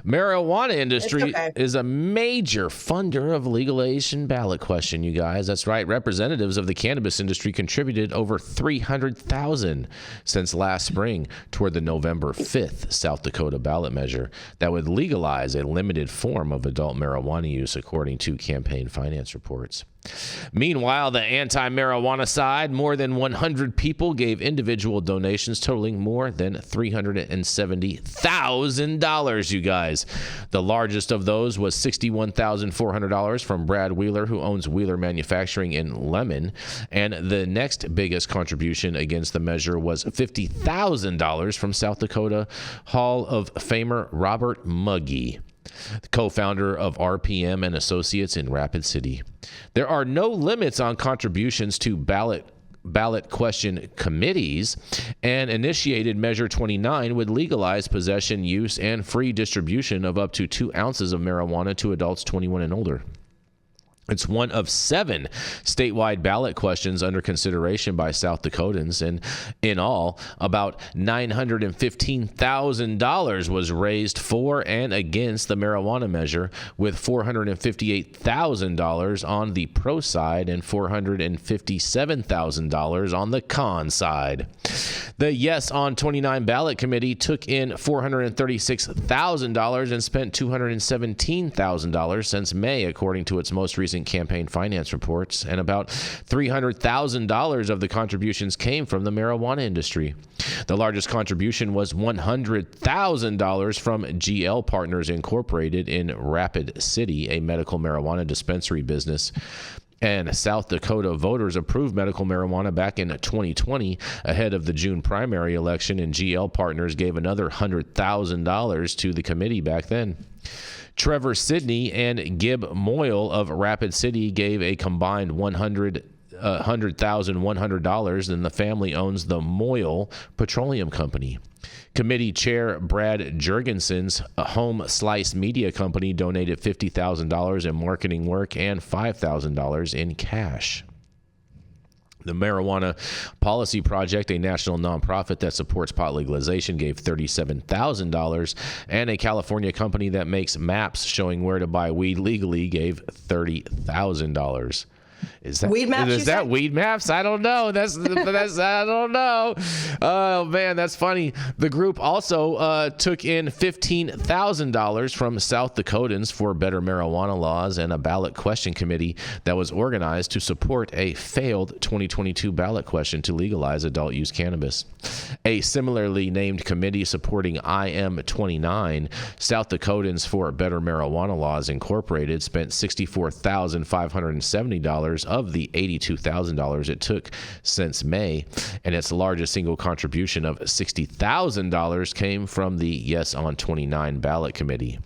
Marijuana industry is a major funder of legalization ballot question, you guys. That's right. Representatives of the cannabis industry contributed over $300,000 since last spring toward the November 5th South Dakota ballot measure that would legalize a limited form of adult marijuana use, according to campaign finance reports. Meanwhile, the anti-marijuana side, more than 100 people gave individual donations totaling more than $370,000, you guys. The largest of those was $61,400 from Brad Wheeler, who owns Wheeler Manufacturing in Lemon. And the next biggest contribution against the measure was $50,000 from South Dakota Hall of Famer Robert Muggy, the co-founder of RPM and Associates in Rapid City. There are no limits on contributions to ballot question committees, and initiated Measure 29 would legalize possession, use, and free distribution of up to 2 ounces of marijuana to adults 21 and older. It's one of 7 statewide ballot questions under consideration by South Dakotans, and in all, about $915,000 was raised for and against the marijuana measure, with $458,000 on the pro side and $457,000 on the con side. The Yes on 29 ballot committee took in $436,000 and spent $217,000 since May, according to its most recent campaign finance reports, and about $300,000 of the contributions came from the marijuana industry. The largest contribution was $100,000 from GL Partners Incorporated in Rapid City, a medical marijuana dispensary business. And South Dakota voters approved medical marijuana back in 2020 ahead of the June primary election, and GL Partners gave another $100,000 to the committee back then. Trevor Sidney and Gib Moyle of Rapid City gave a combined $100,100, and the family owns the Moyle Petroleum Company. Committee Chair Brad Jurgensen's Home Slice Media Company donated $50,000 in marketing work and $5,000 in cash. The Marijuana Policy Project, a national nonprofit that supports pot legalization, gave $37,000, and a California company that makes maps showing where to buy weed legally gave $30,000. Is that Weed Maps? Is that Weed Maps? I don't know. That's I don't know. Oh man, that's funny. The group also took in $15,000 from South Dakotans for better marijuana laws and a ballot question committee that was organized to support a failed 2022 ballot question to legalize adult use cannabis. A similarly named committee supporting IM29, South Dakotans for Better Marijuana Laws Incorporated, spent $64,570 of the $82,000 it took since May, and its largest single contribution of $60,000 came from the Yes on 29 ballot committee.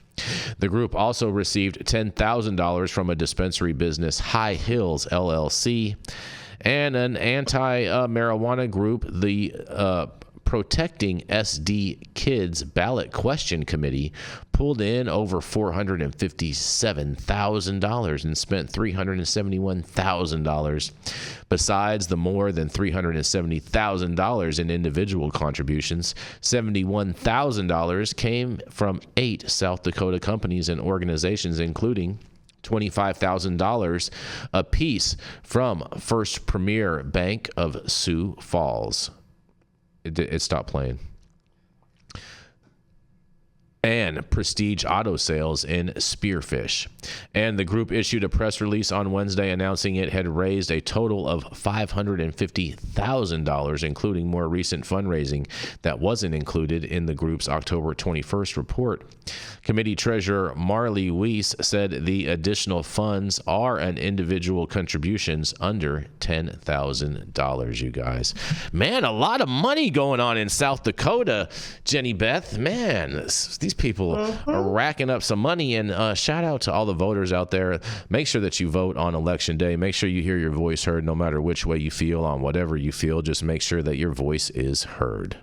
The group also received $10,000 from a dispensary business, High Hills LLC, and an anti-marijuana group, the Protecting SD Kids Ballot Question Committee, pulled in over $457,000 and spent $371,000. Besides the more than $370,000 in individual contributions, $71,000 came from 8 South Dakota companies and organizations, including $25,000 apiece from First Premier Bank of Sioux Falls. It stopped playing. And Prestige Auto Sales in Spearfish. And the group issued a press release on Wednesday announcing it had raised a total of $550,000, including more recent fundraising that wasn't included in the group's October 21st report. Committee Treasurer Marley Weiss said the additional funds are an individual contributions under $10,000, you guys. Man, a lot of money going on in South Dakota, Jenny Beth. Man, these people are racking up some money, and shout out to all the voters out there. Make sure that you vote on election day. Make sure you hear your voice heard no matter which way you feel on whatever you feel. Just make sure that your voice is heard.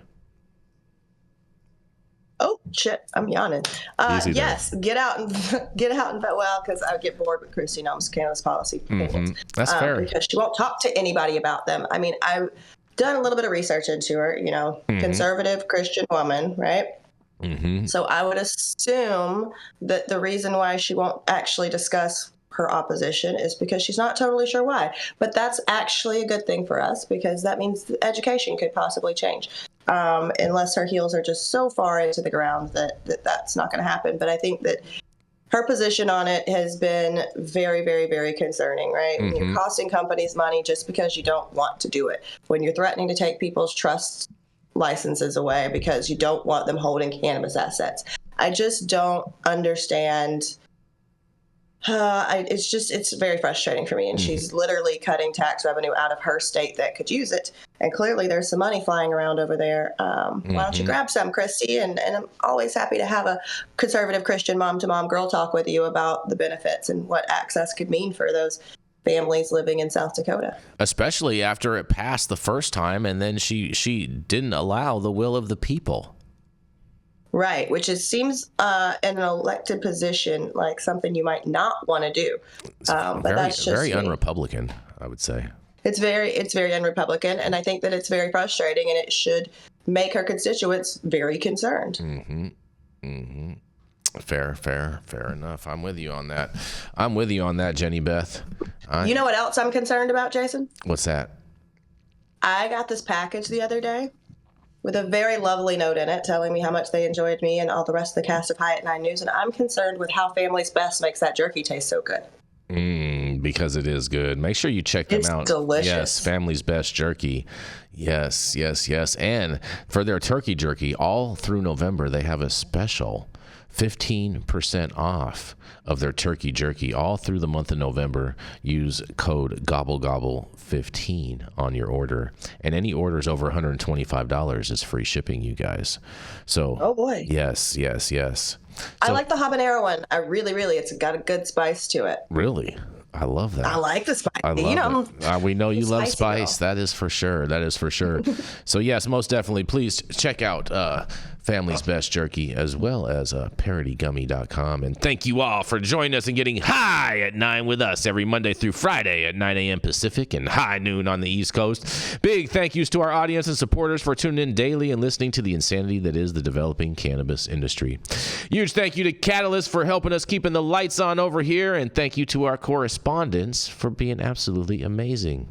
Oh shit, I'm yawning. Yes, get out and vote. Well, because I would get bored with Christy Nom's cannabis policy. That's fair. Because she won't talk to anybody about them. I mean, I've done a little bit of research into her, conservative Christian woman, right? So I would assume that the reason why she won't actually discuss her opposition is because she's not totally sure why. But that's actually a good thing for us, because that means the education could possibly change, unless her heels are just so far into the ground that's not going to happen. But I think that her position on it has been very, very, very concerning, right? When you're costing companies money just because you don't want to do it, when you're threatening to take people's trust licenses away because you don't want them holding cannabis assets. I just don't understand. It's very frustrating for me. And she's literally cutting tax revenue out of her state that could use it. And clearly there's some money flying around over there. Why don't you grab some, Christy? And I'm always happy to have a conservative Christian mom-to-mom girl talk with you about the benefits and what access could mean for those families living in South Dakota. Especially after it passed the first time, and then she didn't allow the will of the people. Right, which seems in an elected position like something you might not want to do. But that's just very un-Republican, I would say. It's very un-Republican, and I think that it's very frustrating, and it should make her constituents very concerned. Fair enough. I'm with you on that, Jenny Beth. You know what else I'm concerned about, Jason? What's that? I got this package the other day with a very lovely note in it telling me how much they enjoyed me and all the rest of the cast of Hyatt 9 News, and I'm concerned with how Family's Best makes that jerky taste so good. Because it is good. Make sure you check them out. It's delicious. Yes, Family's Best Jerky. Yes. And for their turkey jerky, all through November, they have a special 15% off of their turkey jerky all through the month of November. Use code GOBBLEGOBBLE15 on your order, and any orders over $125 is free shipping, you guys. So oh boy, yes. I like the habanero one. I really, it's got a good spice to it. Really? I love that. I like the spice. I love it. We know you love spice. Girl. That is for sure. So yes, most definitely. Please check out Family's Best Jerky, as well as ParodyGummy.com. And thank you all for joining us and getting high at 9 with us every Monday through Friday at 9 a.m. Pacific and high noon on the East Coast. Big thank yous to our audience and supporters for tuning in daily and listening to the insanity that is the developing cannabis industry. Huge thank you to Catalyst for helping us keeping the lights on over here. And thank you to our correspondents for being absolutely amazing.